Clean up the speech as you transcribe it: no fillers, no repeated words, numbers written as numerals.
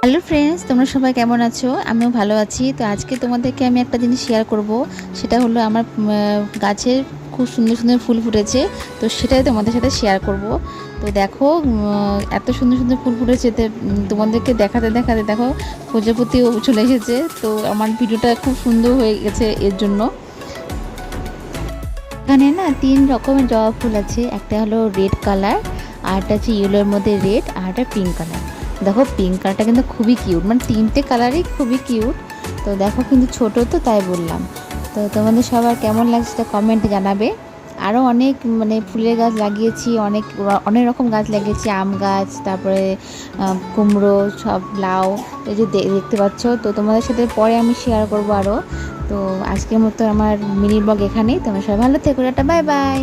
Hello friends, তোমরা সবাই কেমন আছো? আমিও ভালো আছি। তো আজকে তোমাদেরকে আমি একটা জিনিস শেয়ার করব। সেটা হলো আমার গাছের খুব সুন্দর সুন্দর ফুল ফুটেছে। তো সেটাই তোমাদের সাথে শেয়ার করব। তো দেখো, এত সুন্দর সুন্দর ফুল ফুটেছে। তোমাদেরকে দেখাতে দেখাতে দেখো প্রজাপতিও চলে এসেছে। তো আমার ভিডিওটা খুব সুন্দর হয়ে গেছে এর জন্য। এখানে না 3 রকমের জবা ফুল আছে। একটা হলো রেড কালার, আরটা হচ্ছে ইয়েলোর মধ্যে রেড, আর একটা পিঙ্ক কালার। দেখো পিঙ্ক কালারটা কিন্তু খুবই কিউট, মানে 3টে কালারই খুবই কিউট। তো দেখো কিন্তু ছোট, তো তাই বললাম। তো তোমাদের সবার কেমন লাগছে সেটা কমেন্টে জানাবে। আরও অনেক মানে ফুলের গাছ লাগিয়েছি, অনেক অনেক রকম গাছ লাগিয়েছি, আম গাছ, তারপরে কুমড়ো, সব লাউ, এই যে দেখতে পাচ্ছ। তো তোমাদের সাথে পরে আমি শেয়ার করবো আরও। তো আজকের মতো আমার মিনি ব্লগ এখানেই। তোমরা সবাই ভালো থেকো, টাটা, বাই বাই।